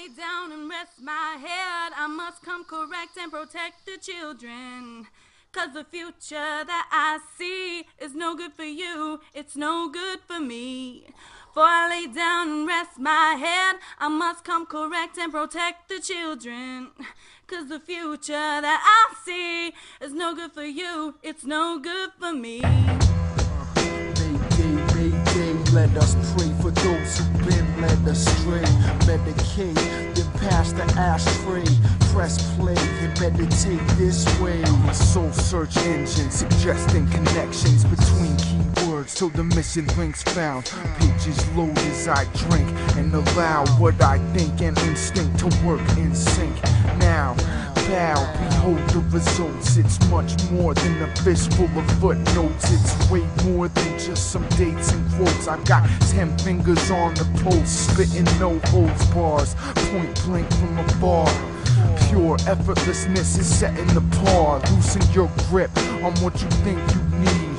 lay down and rest my head, I must come correct and protect the children. 'Cause the future that I see is no good for you, it's no good for me. For I lay down and rest my head, I must come correct and protect the children. 'Cause the future that I see is no good for you, it's no good for me. Mayday, mayday, let us pray for those who've been led astray. Medicate, then pass the ashtray. Press play and meditate this way. A soul search engine suggesting connections between keywords till the missing links found. Pages load as I drink and allow what I think and instinct to work in sync. Now, bow, behold the results. It's much more than a fistful of footnotes. It's way more than just some dates and quotes. I've got 10 fingers on the pulse, spitting no holds bars, point blank from afar. Pure effortlessness is setting the par. Loosen your grip on what you think you need.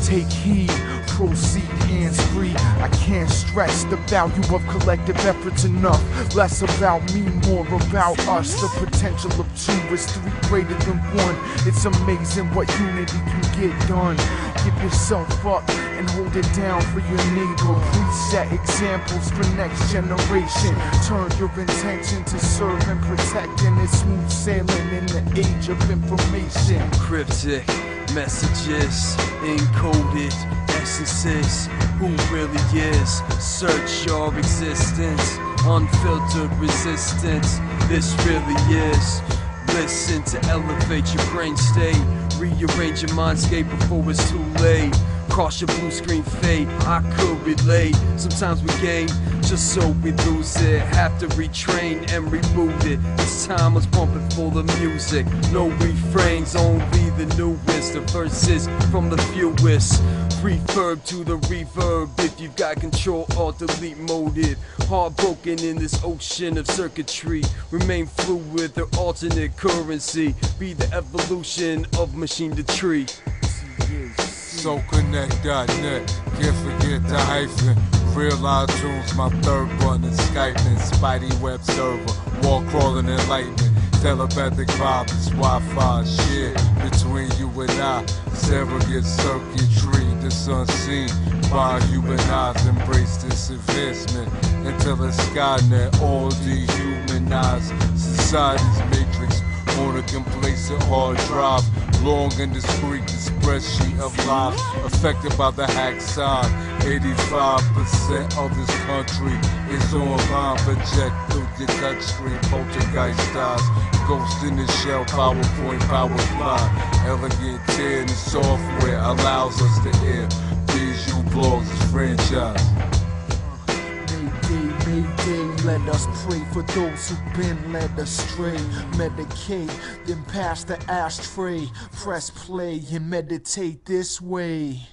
Take heed, proceed hands-free. I can't stress the value of collective efforts enough. Less about me, more about us. The potential of two is three greater than one. It's amazing what unity can get done. Give yourself up and hold it down for your neighbor. Please set examples for next generation. Turn your intention to serve and protect, and it's smooth sailing in the age of information. Cryptic messages, encoded essences. Who really is? Search your existence. Unfiltered resistance. This really is. Listen to elevate your brain state. Rearrange your mindscape before it's too late. Cross your blue screen fade, I could relate. Sometimes we gain, just so we lose it. Have to retrain and reboot it. This time was pumping full of music. No refrains, only the newest. The verses from the fewest. Refurb to the reverb. If you've got control, alt delete mode. Heartbroken in this ocean of circuitry. Remain fluid, their alternate currency. Be the evolution of machine to tree. SoConnect.net, can't forget the hyphen. Real iTunes, my third button, Skyping, Spidey web server, wall crawling and lightning. Telepathic violence, Wi-Fi share between you and I. Surrogate circuitry, this unseen by human eyes. Embrace this advancement until the Skynet, all dehumanized. Society's matrix on a complacent hard drive. Long and discreet, the spreadsheet of lives affected by the hack side. 85% of this country is online. Project through your touchscreen, poltergeist styles. Ghost in the shell, PowerPoint, power fly. Elegant tear in the software allows us to hear. These you blogs is franchise. Mayday, let us pray for those who've been led astray. Medicate, then pass the ashtray. Press play and meditate this way.